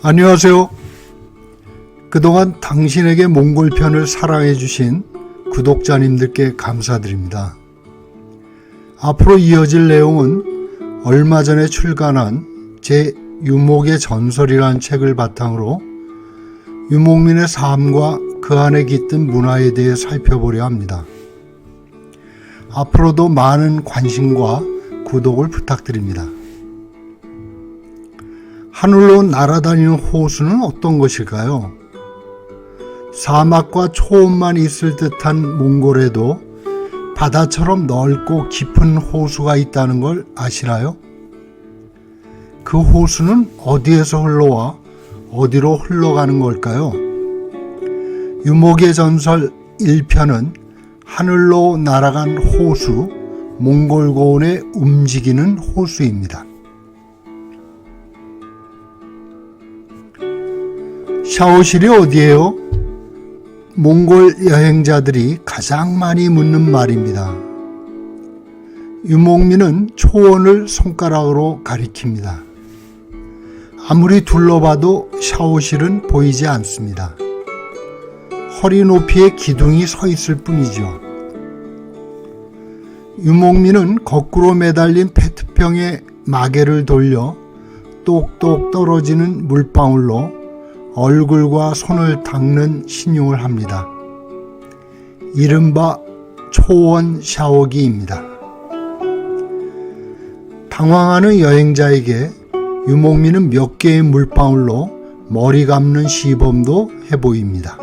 안녕하세요. 그동안 당신에게 몽골 편을 사랑해 주신 구독자님들께 감사드립니다. 앞으로 이어질 내용은 얼마 전에 출간한 제 유목의 전설이라는 책을 바탕으로 유목민의 삶과 그 안에 깃든 문화에 대해 살펴보려 합니다. 앞으로도 많은 관심과 구독을 부탁드립니다. 하늘로 날아다니는 호수는 어떤 것일까요? 사막과 초원만 있을 듯한 몽골에도 바다처럼 넓고 깊은 호수가 있다는 걸 아시나요? 그 호수는 어디에서 흘러와 어디로 흘러가는 걸까요? 유목의 전설 1편은 하늘로 날아간 호수, 몽골고원의 움직이는 호수입니다. 샤오실이 어디예요? 몽골 여행자들이 가장 많이 묻는 말입니다. 유목민은 초원을 손가락으로 가리킵니다. 아무리 둘러봐도 샤오실은 보이지 않습니다. 허리 높이의 기둥이 서 있을 뿐이죠. 유목민은 거꾸로 매달린 페트병에 마개를 돌려 똑똑 떨어지는 물방울로 얼굴과 손을 닦는 신용을 합니다. 이른바 초원 샤워기입니다. 당황하는 여행자에게 유목민은 몇 개의 물방울로 머리 감는 시범도 해보입니다.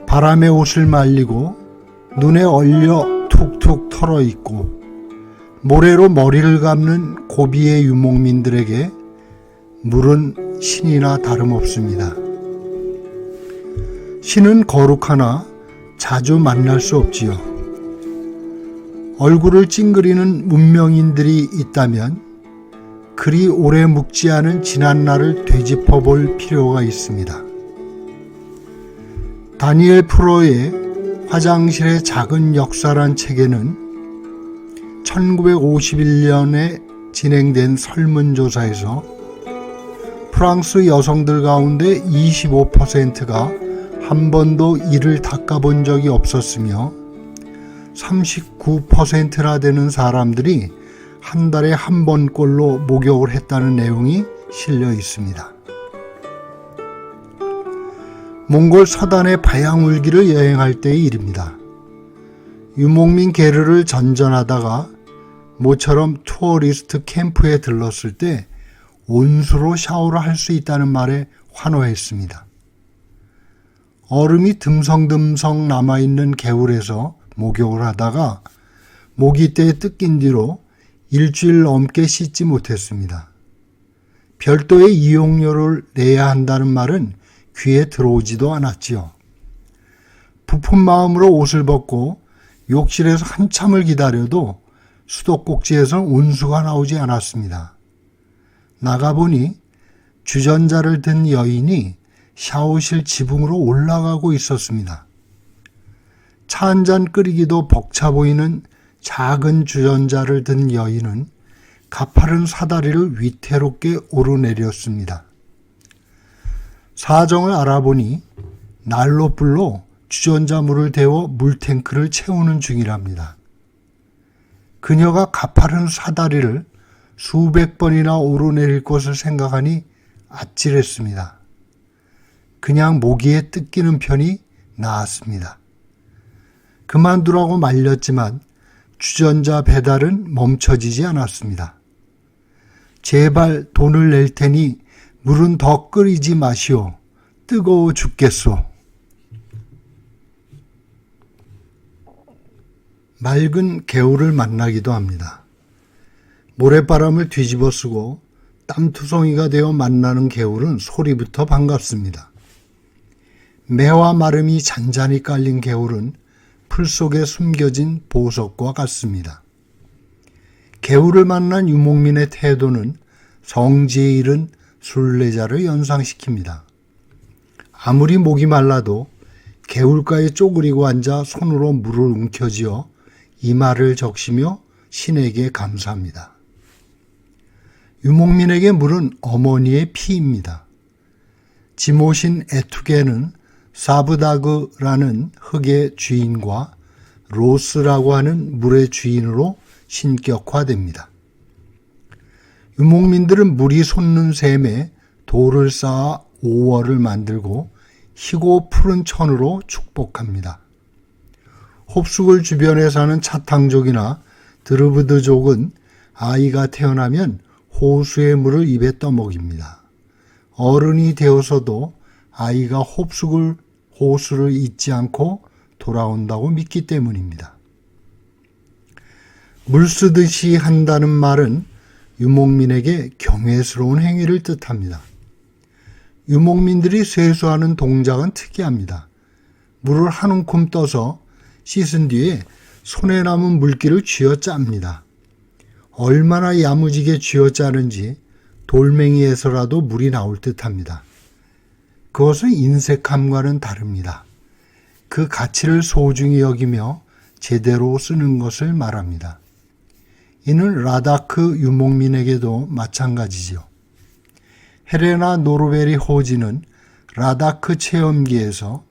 바람에 옷을 말리고 눈에 얼려 툭툭 털어입고 모래로 머리를 감는 고비의 유목민들에게 물은 신이나 다름없습니다. 신은 거룩하나 자주 만날 수 없지요. 얼굴을 찡그리는 문명인들이 있다면 그리 오래 묵지 않은 지난날을 되짚어 볼 필요가 있습니다. 다니엘 프로의 화장실의 작은 역사란 책에는 1951년에 진행된 설문조사에서 프랑스 여성들 가운데 25%가 한 번도 이를 닦아본 적이 없었으며 39%나 되는 사람들이 한 달에 한 번꼴로 목욕을 했다는 내용이 실려 있습니다. 몽골 서단의 바야울기를 여행할 때의 일입니다. 유목민 게르를 전전하다가 모처럼 투어리스트 캠프에 들렀을 때 온수로 샤워를 할 수 있다는 말에 환호했습니다. 얼음이 듬성듬성 남아있는 개울에서 목욕을 하다가 모기때에 뜯긴 뒤로 일주일 넘게 씻지 못했습니다. 별도의 이용료를 내야 한다는 말은 귀에 들어오지도 않았지요. 부푼 마음으로 옷을 벗고 욕실에서 한참을 기다려도 수도꼭지에서는 온수가 나오지 않았습니다. 나가보니 주전자를 든 여인이 샤워실 지붕으로 올라가고 있었습니다. 차 한 잔 끓이기도 벅차 보이는 작은 주전자를 든 여인은 가파른 사다리를 위태롭게 오르내렸습니다. 사정을 알아보니 난로불로 주전자물을 데워 물탱크를 채우는 중이랍니다. 그녀가 가파른 사다리를 수백 번이나 오르내릴 것을 생각하니 아찔했습니다. 그냥 모기에 뜯기는 편이 나았습니다. 그만두라고 말렸지만 주전자 배달은 멈춰지지 않았습니다. 제발 돈을 낼 테니 물은 더 끓이지 마시오. 뜨거워 죽겠소. 맑은 개울을 만나기도 합니다. 모래바람을 뒤집어 쓰고 땀투성이가 되어 만나는 개울은 소리부터 반갑습니다. 매와 마름이 잔잔히 깔린 개울은 풀 속에 숨겨진 보석과 같습니다. 개울을 만난 유목민의 태도는 성지에 이른 순례자를 연상시킵니다. 아무리 목이 말라도 개울가에 쪼그리고 앉아 손으로 물을 움켜쥐어 이마를 적시며 신에게 감사합니다. 유목민에게 물은 어머니의 피입니다. 지모신 에투게는 사브다그라는 흙의 주인과 로스라고 하는 물의 주인으로 신격화됩니다. 유목민들은 물이 솟는 샘에 돌을 쌓아 오월을 만들고 희고 푸른 천으로 축복합니다. 홉숙을 주변에 사는 차탕족이나 드르브드족은 아이가 태어나면 호수의 물을 입에 떠먹입니다. 어른이 되어서도 아이가 호수를 잊지 않고 돌아온다고 믿기 때문입니다. 물 쓰듯이 한다는 말은 유목민에게 경외스러운 행위를 뜻합니다. 유목민들이 세수하는 동작은 특이합니다. 물을 한 움큼 떠서 씻은 뒤에 손에 남은 물기를 쥐어짭니다. 얼마나 야무지게 쥐어짜는지 돌멩이에서라도 물이 나올 듯합니다. 그것은 인색함과는 다릅니다. 그 가치를 소중히 여기며 제대로 쓰는 것을 말합니다. 이는 라다크 유목민에게도 마찬가지죠. 헬레나 노르베리 호지는 라다크 체험기에서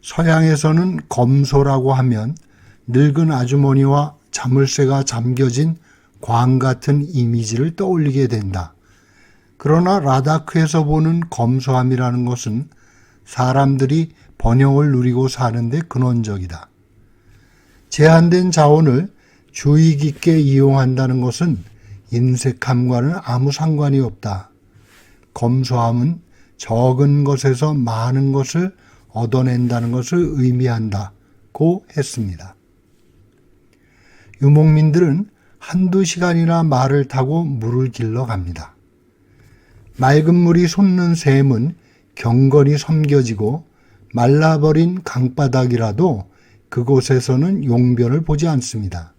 서양에서는 검소라고 하면 늙은 아주머니와 자물쇠가 잠겨진 광 같은 이미지를 떠올리게 된다. 그러나 라다크에서 보는 검소함이라는 것은 사람들이 번영을 누리고 사는데 근원적이다. 제한된 자원을 주의 깊게 이용한다는 것은 인색함과는 아무 상관이 없다. 검소함은 적은 것에서 많은 것을 얻어낸다는 것을 의미한다고 했습니다. 유목민들은 한두 시간이나 말을 타고 물을 길러 갑니다. 맑은 물이 솟는 샘은 경건이 섬겨지고 말라버린 강바닥이라도 그곳에서는 용변을 보지 않습니다.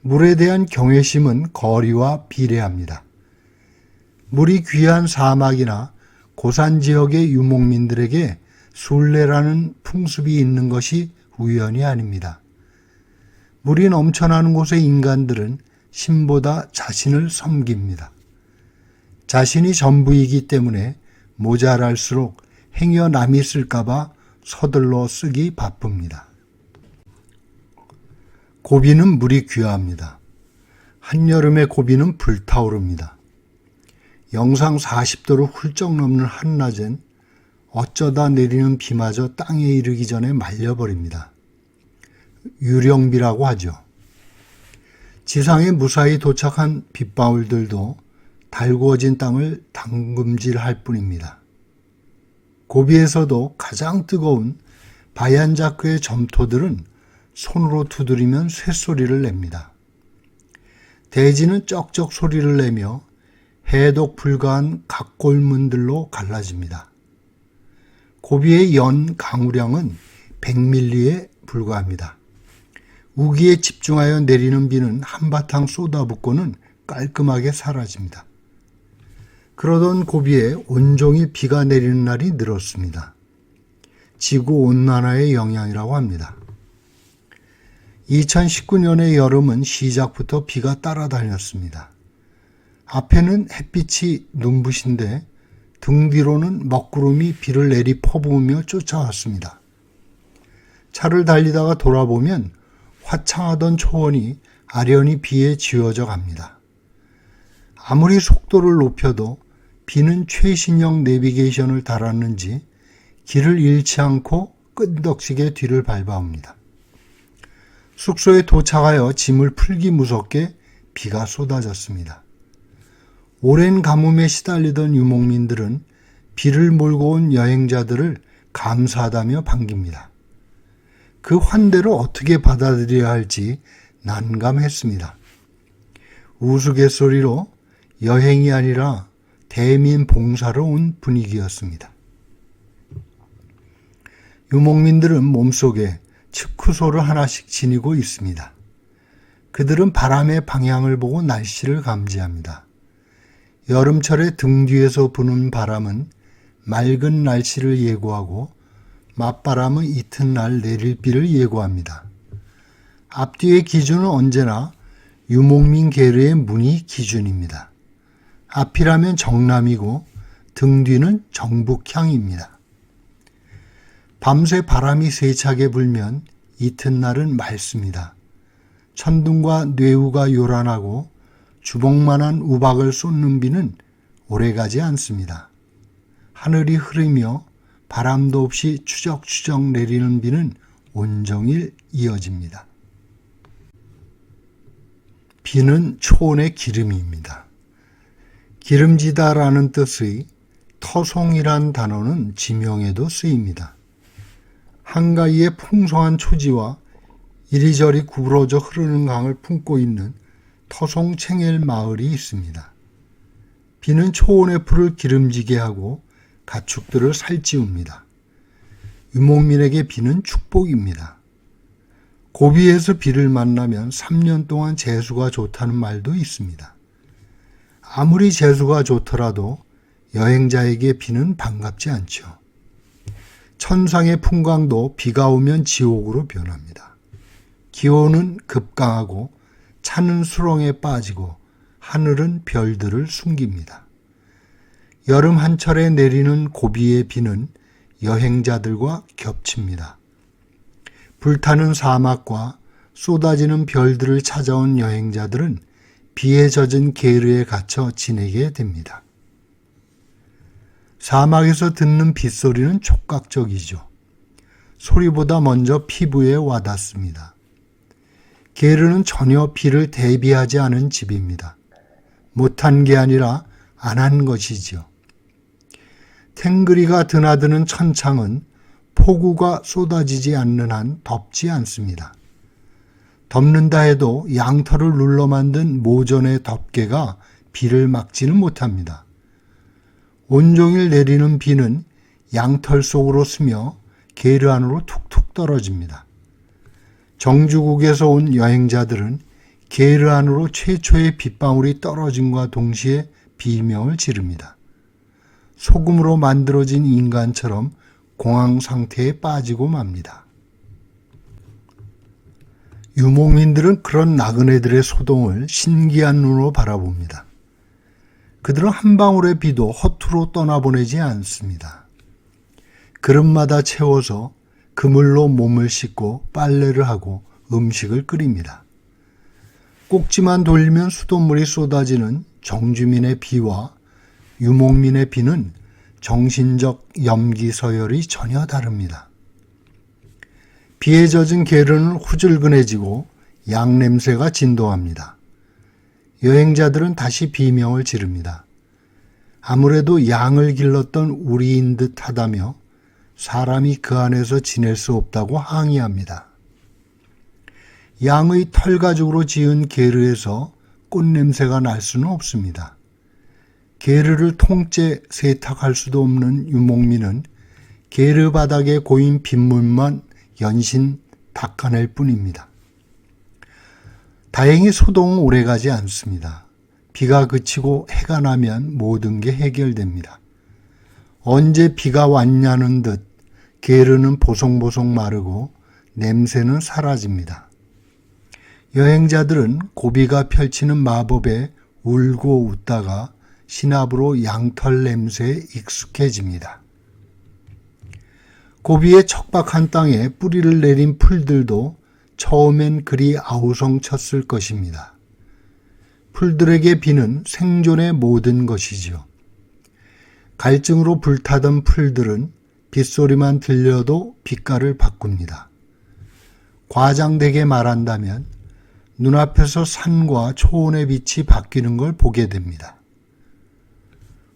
물에 대한 경외심은 거리와 비례합니다. 물이 귀한 사막이나 고산 지역의 유목민들에게 순례라는 풍습이 있는 것이 우연이 아닙니다. 물이 넘쳐나는 곳의 인간들은 신보다 자신을 섬깁니다. 자신이 전부이기 때문에 모자랄수록 행여 남이 쓸까봐 서둘러 쓰기 바쁩니다. 고비는 물이 귀합니다. 한여름의 고비는 불타오릅니다. 영상 40도를 훌쩍 넘는 한낮엔 어쩌다 내리는 비마저 땅에 이르기 전에 말려버립니다. 유령비라고 하죠. 지상에 무사히 도착한 빗방울들도 달구어진 땅을 담금질할 뿐입니다. 고비에서도 가장 뜨거운 바얀자크의 점토들은 손으로 두드리면 쇳소리를 냅니다. 대지는 쩍쩍 소리를 내며 해독 불가한 각골문들로 갈라집니다. 고비의 연 강우량은 100밀리에 불과합니다. 우기에 집중하여 내리는 비는 한바탕 쏟아붓고는 깔끔하게 사라집니다. 그러던 고비에 온종일 비가 내리는 날이 늘었습니다. 지구온난화의 영향이라고 합니다. 2019년의 여름은 시작부터 비가 따라다녔습니다. 앞에는 햇빛이 눈부신데 등 뒤로는 먹구름이 비를 내리 퍼부으며 쫓아왔습니다. 차를 달리다가 돌아보면 화창하던 초원이 아련히 비에 지워져 갑니다. 아무리 속도를 높여도 비는 최신형 내비게이션을 달았는지 길을 잃지 않고 끈덕지게 뒤를 밟아옵니다. 숙소에 도착하여 짐을 풀기 무섭게 비가 쏟아졌습니다. 오랜 가뭄에 시달리던 유목민들은 비를 몰고 온 여행자들을 감사하다며 반깁니다. 그 환대를 어떻게 받아들여야 할지 난감했습니다. 우스갯소리로 여행이 아니라 대민 봉사로 온 분위기였습니다. 유목민들은 몸속에 츠쿠소를 하나씩 지니고 있습니다. 그들은 바람의 방향을 보고 날씨를 감지합니다. 여름철에 등 뒤에서 부는 바람은 맑은 날씨를 예고하고 맞바람은 이튿날 내릴 비를 예고합니다. 앞뒤의 기준은 언제나 유목민 계류의 문이 기준입니다. 앞이라면 정남이고 등 뒤는 정북향입니다. 밤새 바람이 세차게 불면 이튿날은 맑습니다. 천둥과 뇌우가 요란하고 주먹만한 우박을 쏟는 비는 오래가지 않습니다. 하늘이 흐리며 바람도 없이 추적추적 내리는 비는 온종일 이어집니다. 비는 초원의 기름입니다. 기름지다라는 뜻의 터송이란 단어는 지명에도 쓰입니다. 한가위의 풍성한 초지와 이리저리 구부러져 흐르는 강을 품고 있는 터송챙엘 마을이 있습니다. 비는 초원의 풀을 기름지게 하고 가축들을 살찌웁니다. 유목민에게 비는 축복입니다. 고비에서 비를 만나면 3년 동안 재수가 좋다는 말도 있습니다. 아무리 재수가 좋더라도 여행자에게 비는 반갑지 않죠. 천상의 풍광도 비가 오면 지옥으로 변합니다. 기온은 급강하고 차는 수렁에 빠지고 하늘은 별들을 숨깁니다. 여름 한철에 내리는 고비의 비는 여행자들과 겹칩니다. 불타는 사막과 쏟아지는 별들을 찾아온 여행자들은 비에 젖은 게르에 갇혀 지내게 됩니다. 사막에서 듣는 빗소리는 촉각적이죠. 소리보다 먼저 피부에 와닿습니다. 게르는 전혀 비를 대비하지 않은 집입니다. 못한 게 아니라 안 한 것이지요. 탱그리가 드나드는 천창은 폭우가 쏟아지지 않는 한 덮지 않습니다. 덮는다 해도 양털을 눌러 만든 모전의 덮개가 비를 막지는 못합니다. 온종일 내리는 비는 양털 속으로 스며 게르 안으로 툭툭 떨어집니다. 정주국에서 온 여행자들은 게르 안으로 최초의 빗방울이 떨어짐과 동시에 비명을 지릅니다. 소금으로 만들어진 인간처럼 공황 상태에 빠지고 맙니다. 유목민들은 그런 나그네들의 소동을 신기한 눈으로 바라봅니다. 그들은 한 방울의 비도 허투루 떠나보내지 않습니다. 그릇마다 채워서 그물로 몸을 씻고 빨래를 하고 음식을 끓입니다. 꼭지만 돌리면 수돗물이 쏟아지는 정주민의 비와 유목민의 비는 정신적 염기 서열이 전혀 다릅니다. 비에 젖은 게르는 후줄근해지고 양 냄새가 진동합니다. 여행자들은 다시 비명을 지릅니다. 아무래도 양을 길렀던 우리인 듯 하다며 사람이 그 안에서 지낼 수 없다고 항의합니다. 양의 털 가죽으로 지은 게르에서 꽃냄새가 날 수는 없습니다. 게르를 통째 세탁할 수도 없는 유목민은 게르 바닥에 고인 빗물만 연신 닦아낼 뿐입니다. 다행히 소동은 오래가지 않습니다. 비가 그치고 해가 나면 모든 게 해결됩니다. 언제 비가 왔냐는 듯 게르는 보송보송 마르고 냄새는 사라집니다. 여행자들은 고비가 펼치는 마법에 울고 웃다가 신압으로 양털 냄새에 익숙해집니다. 고비의 척박한 땅에 뿌리를 내린 풀들도 처음엔 그리 아우성쳤을 것입니다. 풀들에게 비는 생존의 모든 것이지요. 갈증으로 불타던 풀들은 빗소리만 들려도 빛깔을 바꿉니다. 과장되게 말한다면 눈앞에서 산과 초원의 빛이 바뀌는 걸 보게 됩니다.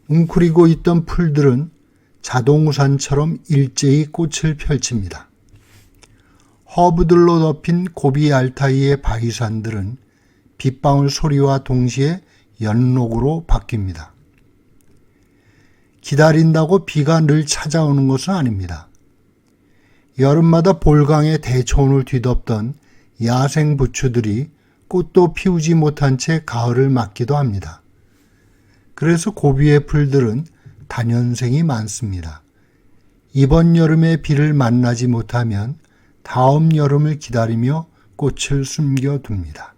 웅크리고 있던 풀들은 자동우산처럼 일제히 꽃을 펼칩니다. 허브들로 덮인 고비 알타이의 바위산들은 빗방울 소리와 동시에 연록으로 바뀝니다. 기다린다고 비가 늘 찾아오는 것은 아닙니다. 여름마다 볼강의 대초원을 뒤덮던 야생 부추들이 꽃도 피우지 못한 채 가을을 맞기도 합니다. 그래서 고비의 풀들은 단연생이 많습니다. 이번 여름에 비를 만나지 못하면 다음 여름을 기다리며 꽃을 숨겨둡니다.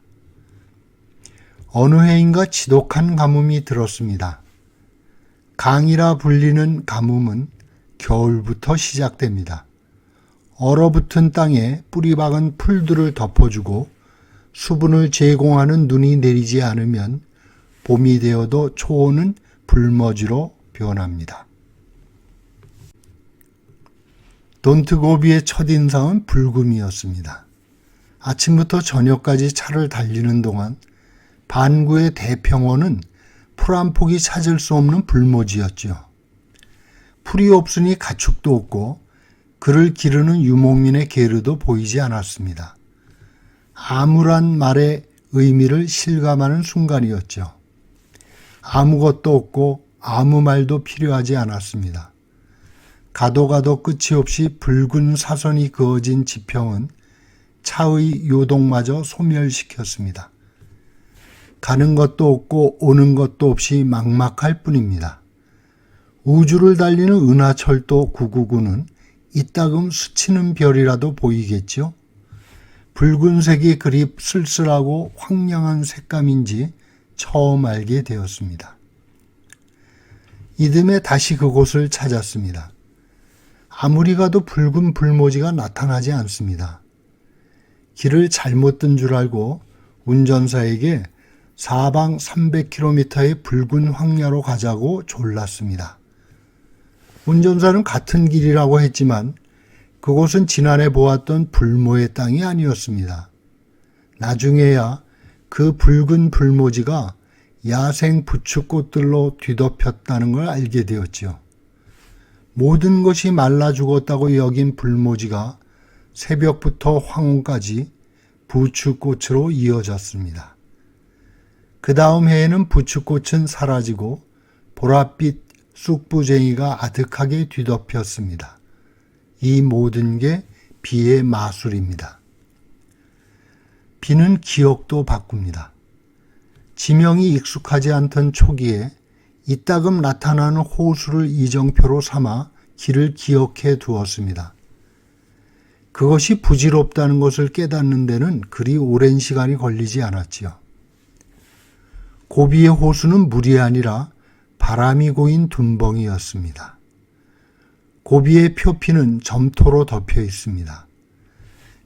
어느 해인가 지독한 가뭄이 들었습니다. 강이라 불리는 가뭄은 겨울부터 시작됩니다. 얼어붙은 땅에 뿌리박은 풀들을 덮어주고 수분을 제공하는 눈이 내리지 않으면 봄이 되어도 초원은 불머지로 변합니다. 돈트고비의 첫인상은 불금이었습니다. 아침부터 저녁까지 차를 달리는 동안 반구의 대평원은 풀 한 폭이 찾을 수 없는 불모지였죠. 풀이 없으니 가축도 없고 그를 기르는 유목민의 게르도 보이지 않았습니다. 암울한 말의 의미를 실감하는 순간이었죠. 아무것도 없고 아무 말도 필요하지 않았습니다. 가도 가도 끝이 없이 붉은 사선이 그어진 지평은 차의 요동마저 소멸시켰습니다. 가는 것도 없고 오는 것도 없이 막막할 뿐입니다. 우주를 달리는 은하철도 999는 이따금 스치는 별이라도 보이겠죠? 붉은색이 그리 쓸쓸하고 황량한 색감인지 처음 알게 되었습니다. 이듬해 다시 그곳을 찾았습니다. 아무리 가도 붉은 불모지가 나타나지 않습니다. 길을 잘못 든 줄 알고 운전사에게 사방 300km의 붉은 황야로 가자고 졸랐습니다. 운전사는 같은 길이라고 했지만 그곳은 지난해 보았던 불모의 땅이 아니었습니다. 나중에야 그 붉은 불모지가 야생 부추꽃들로 뒤덮였다는 걸 알게 되었죠. 모든 것이 말라 죽었다고 여긴 불모지가 새벽부터 황혼까지 부추꽃으로 이어졌습니다. 그 다음 해에는 부추꽃은 사라지고 보랏빛 쑥부쟁이가 아득하게 뒤덮였습니다. 이 모든 게 비의 마술입니다. 비는 기억도 바꿉니다. 지명이 익숙하지 않던 초기에 이따금 나타나는 호수를 이정표로 삼아 길을 기억해 두었습니다. 그것이 부질없다는 것을 깨닫는 데는 그리 오랜 시간이 걸리지 않았지요. 고비의 호수는 물이 아니라 바람이 고인 둔벙이었습니다. 고비의 표피는 점토로 덮여 있습니다.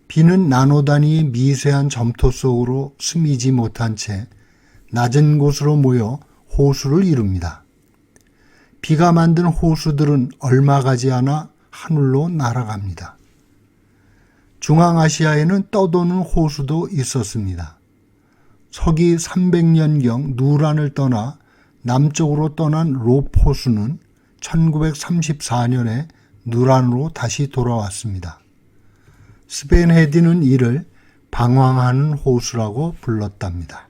비는 나노 단위의 미세한 점토 속으로 스미지 못한 채 낮은 곳으로 모여 호수를 이룹니다. 비가 만든 호수들은 얼마 가지 않아 하늘로 날아갑니다. 중앙아시아에는 떠도는 호수도 있었습니다. 서기 300년경 누란을 떠나 남쪽으로 떠난 롭호수는 1934년에 누란으로 다시 돌아왔습니다. 스벤 헤디는 이를 방황하는 호수라고 불렀답니다.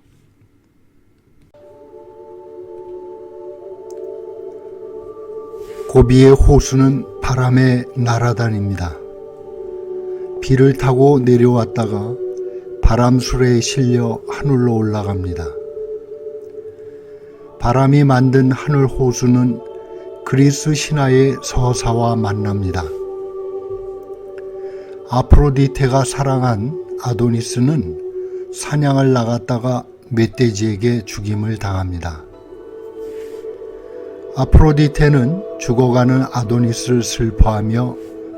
고비의 호수는 바람에 날아다닙니다. 비를 타고 내려왔다가 바람수레에 실려 하늘로 올라갑니다. 바람이 만든 하늘 호수는 그리스 신화의 서사와 만납니다. 아프로디테가 사랑한 아도니스는 사냥을 나갔다가 멧돼지에게 죽임을 당합니다. 아프로디테는 죽어가는 아도니스를 슬퍼하며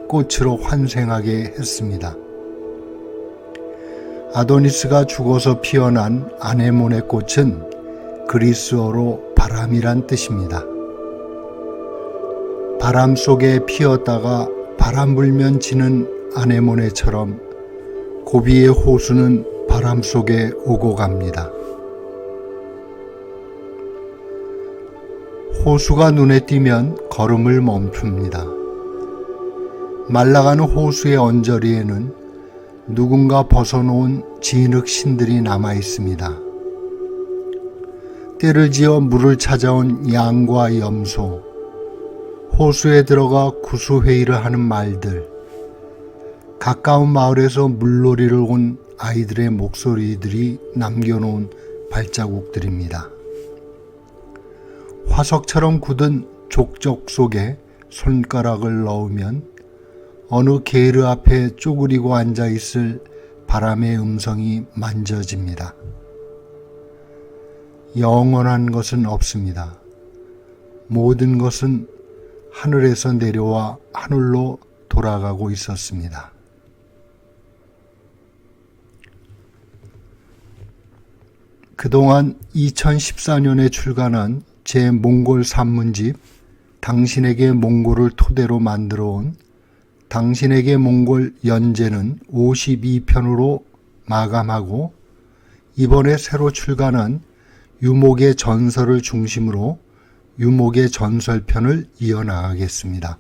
꽃으로 환생하게 했습니다. 아도니스가 죽어서 피어난 아네모네 꽃은 그리스어로 바람이란 뜻입니다. 바람 속에 피었다가 바람 불면 지는 아네모네처럼 고비의 호수는 바람 속에 오고 갑니다. 호수가 눈에 띄면 걸음을 멈춥니다. 말라가는 호수의 언저리에는 누군가 벗어놓은 진흙 신들이 남아 있습니다. 때를 지어 물을 찾아온 양과 염소, 호수에 들어가 구수회의를 하는 말들, 가까운 마을에서 물놀이를 온 아이들의 목소리들이 남겨놓은 발자국들입니다. 화석처럼 굳은 족적 속에 손가락을 넣으면 어느 게르 앞에 쪼그리고 앉아있을 바람의 음성이 만져집니다. 영원한 것은 없습니다. 모든 것은 하늘에서 내려와 하늘로 돌아가고 있었습니다. 그동안 2014년에 출간한 제 몽골 산문집 당신에게 몽골을 토대로 만들어 온 당신에게 몽골 연재는 52편으로 마감하고 이번에 새로 출간한 유목의 전설을 중심으로 유목의 전설편을 이어나가겠습니다.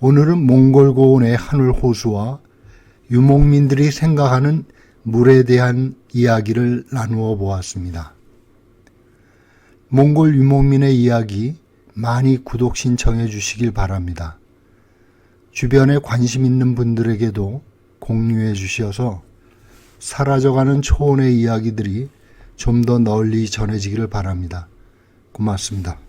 오늘은 몽골 고원의 하늘 호수와 유목민들이 생각하는 물에 대한 이야기를 나누어 보았습니다. 몽골 유목민의 이야기 많이 구독 신청해 주시길 바랍니다. 주변에 관심 있는 분들에게도 공유해 주셔서 사라져가는 초원의 이야기들이 좀 더 널리 전해지기를 바랍니다. 고맙습니다.